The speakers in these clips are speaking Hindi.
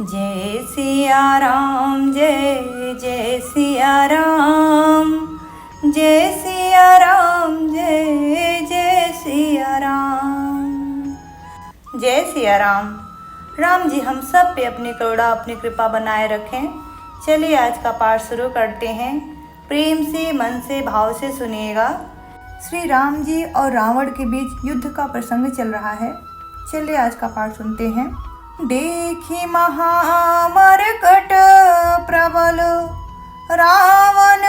जय सिया राम, जय जय सिया राम, जय सिया राम, जय जय सिया राम। जय सिया राम। राम जी हम सब पे अपनी करुणा, अपनी कृपा बनाए रखें। चलिए आज का पाठ शुरू करते हैं। प्रेम से, मन से, भाव से सुनिएगा। श्री राम जी और रावण के बीच युद्ध का प्रसंग चल रहा है। चलिए आज का पाठ सुनते हैं। देखी महामरकट प्रबल, रावण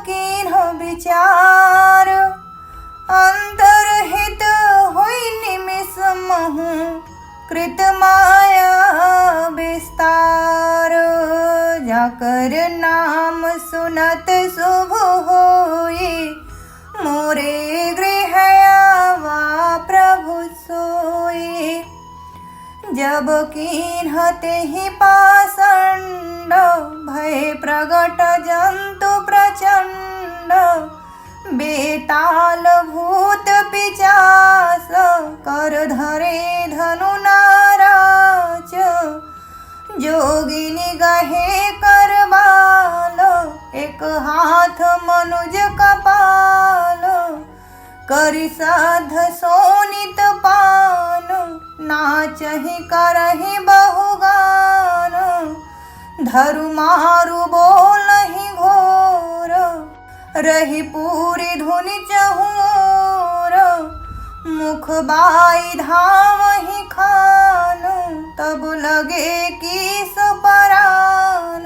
कीन्ह विचार, अंतरहित हुई निमिष महु, कृत माया विस्तार। जाकर नाम सुनत शुभ होई, मोरे गृह आवा प्रभु सोई। जब कीन्हते ही पाषंड, भय प्रगट जंतु प्रचंड। बेताल भूत पिचास, कर धरे धनु नाराज। जोगिनी गहे करबाल, एक हाथ मनुज कपाल। करि साध सोनित पान, नाचहि करहि बहुगान। धरु मारु बोलहि घोर, रही पूरी धुनि चहुर। मुख बाई धावहि खान, तब लगे कीस परान।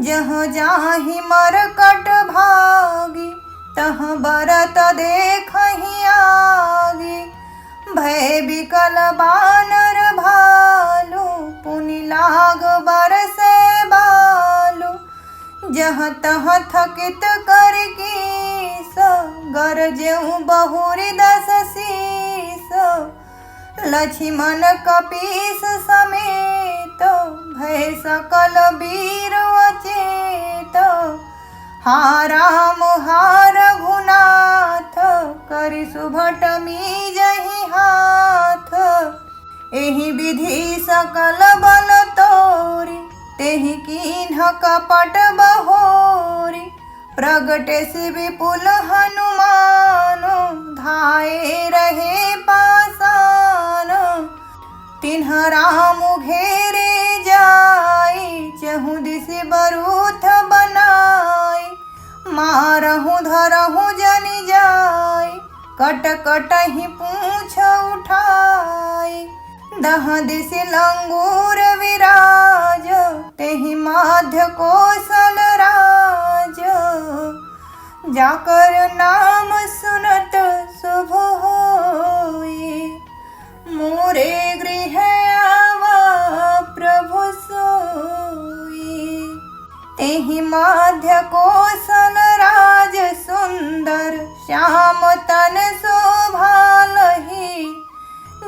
जहाँ जाहि मरकट भागी, तह बरत देखहि आगी। भय बिकल बानर भालू, पुनि लाग बरसे बालू। जहाँ तहाँ थकित कर कीस, गरजेउ बहुरि दस शीस। लक्ष्मण कपीस समेत, भय सकल वीर अचेत। हा राम हा रघुनाथ, करि सुभट मीजहि हाथ। एहि विधि सकल बल तोरि, तेहि कीन्ह कपट बहोरि। प्रगटे से विपुल हनुमान, धाये रहे पासान। तिन्ह राम घेरे जाई, चहु दिस बरूथ बनाई। मारहु धरहु जनि जाई, कट कटहि पूछ उठाई। दह दिस लंगूर विराज, तेहि माध्य कौशल राज। जाकर नाम सुनत शुभ होई, मोरे गृह आवा प्रभु सोई। तेहि माध्य कौशल राज, सुंदर श्याम तन शोभालहि।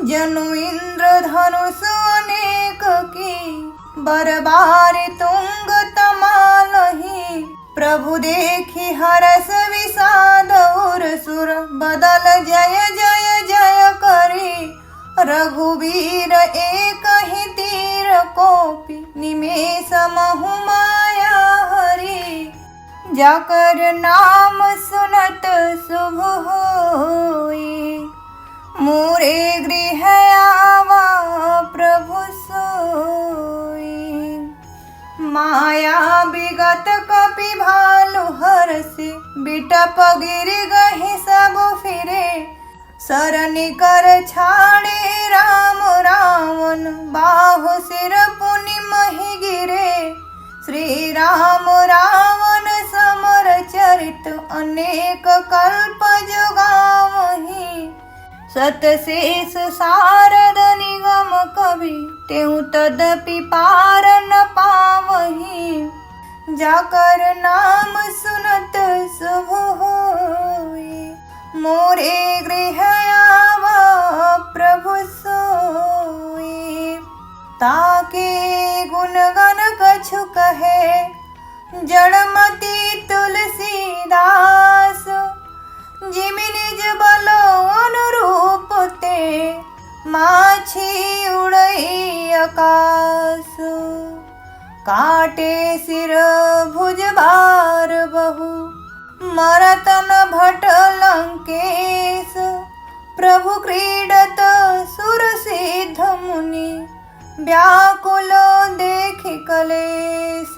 जनु इंद्र धनुष अनेक की, बरबारी तुंग तमालहि। प्रभु देखि हरस विषाद, उर सुर बदल जय जय जय करी। रघुवीर एक ही तीर, कोपि निमेष महु माया हरि। जाकर नाम सुनत शुभ होई, मोरे गृह आवा प्रभु सोई। माया विगत कपि भालु हरषि, बिटप गिर गहि सब फिरे। सरनि कर छाड़े राम रावण, बाहु सिर पुनि महि गिरे। श्री राम रावण समर चरित, अनेक कल्प जो गावहीं। सत शेष सारद निगम कवि, तेहु तदपि पार न पावहीं। जाकर नाम सुनत शुभ होई, मोरे गृह आवा प्रभु सोई। ताके गुण गण कछु कहे, जड़मति तुलसीदास। जिमि निज बल अनुरूप ते, माछी उड़ई आकाश। काटे सिर भुज बार बहु, मरतन भट लंकेश। प्रभु क्रीडत सुर सिद्ध मुनि, व्याकुल देखि कलेश।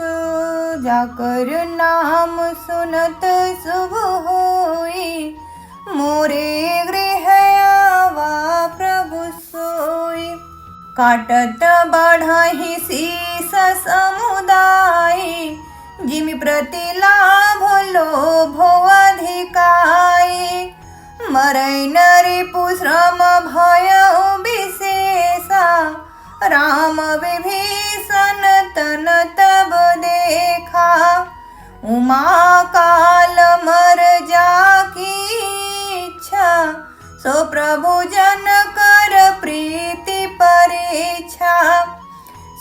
जाकर नाम सुनत शुभ होई, मोरे गृह आवा प्रभु सोई। काटत बढ़हि शीस समुदाय, जिमि प्रति लाभ लोभो अधिकाई। मरै नरि पुश्रम भय विशेषा, राम विभीषण तन तब देखा। उमा काल मर जाकी इच्छा, सो प्रभु जन कर प्रीति परीक्षा।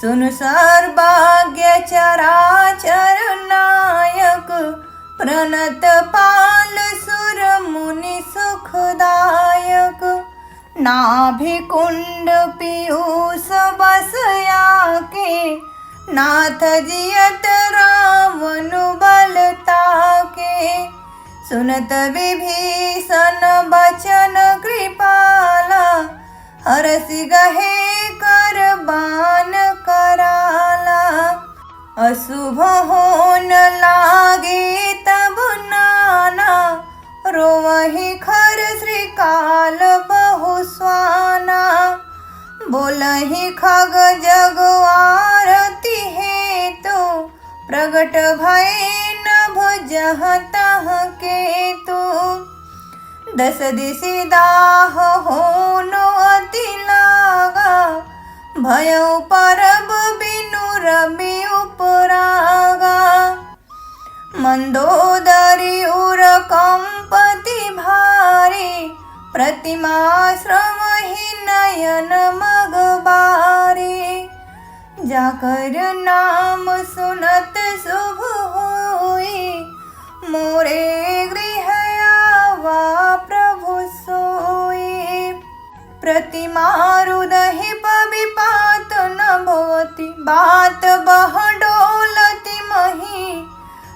सुन सर्वज्ञ चराचर नायक, प्रणत पाल सुर मुनि सुखदायक। नाभि कुंड पीयूष बस आके, नाथ जियत रावण बल ताके। सुनत विभीषण बचन कृपाला, हरसि गहे कर बान कराला। अशुभ होन लागे तब नाना, रोवहि खर श्रीकाल बहु स्वाना। बोलहि खग जग आरती हेतु, प्रगट भय नभ जहाँ तहाँ केतु। दस दिशि दाह होनो अति लागा, भयउ परब बिनु रवि उपरागा। मंदोदरी उर कंपति भारी, प्रतिमा श्रमहि नयन मग बारी। जाकर नाम सुनत शुभ होई, मोरे गृह आवा प्रभु सोई। प्रतिमा हृदहि विपात न भवति, बात बह डोलति मही।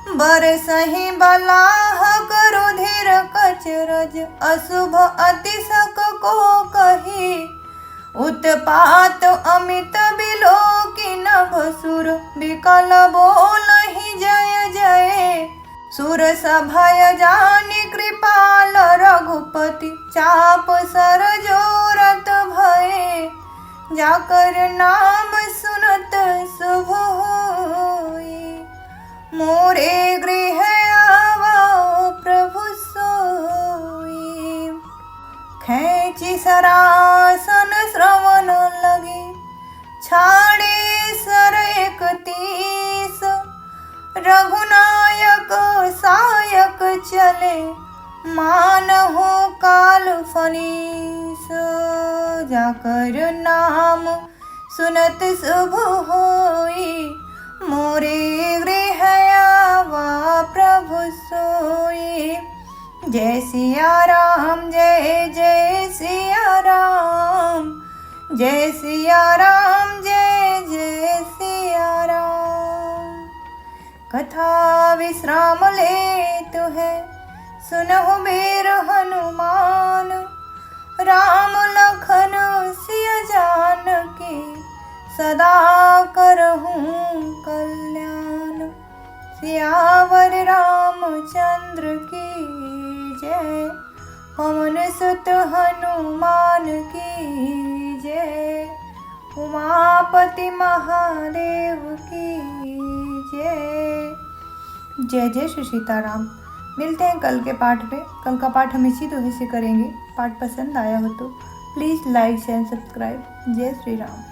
बरसहि बलाह रुधिर कचरज, अशुभ अतिशक को कही। उत्पात अमित बिलोकी नभसुर, विकल बोलहि जय जय। सुर सभय जानि कृपाल रघुपति, चाप सर जोरत भये। जाकर नाम सुनत शुभ होई, मोरे गृह आवा प्रभु सोई। खैची सरासन श्रवण लगे, छाड़े सर 31। रघुनायक सायक चले, मानहु काल फनीस। जाकर नाम सुनत शुभ होई, मोरे गृह आवा प्रभु सोई। जय सिया राम जय जय सिया राम, जय सिया राम जय जय सिया राम। कथा विश्राम लेतु है, सुनहु वीर हनुमान। राम लखन सिया जानकी, सदा करहूँ कल्याण। सियावर रामचंद्र की जय, पवन सुत हनुमान की जय। उमापति महादेव की जय। जय जय श्री सीताराम। मिलते हैं कल के पाठ पे। कल का पाठ हम इसी तरह से करेंगे। पाठ पसंद आया हो तो प्लीज़ लाइक शेयर सब्सक्राइब। जय श्री राम।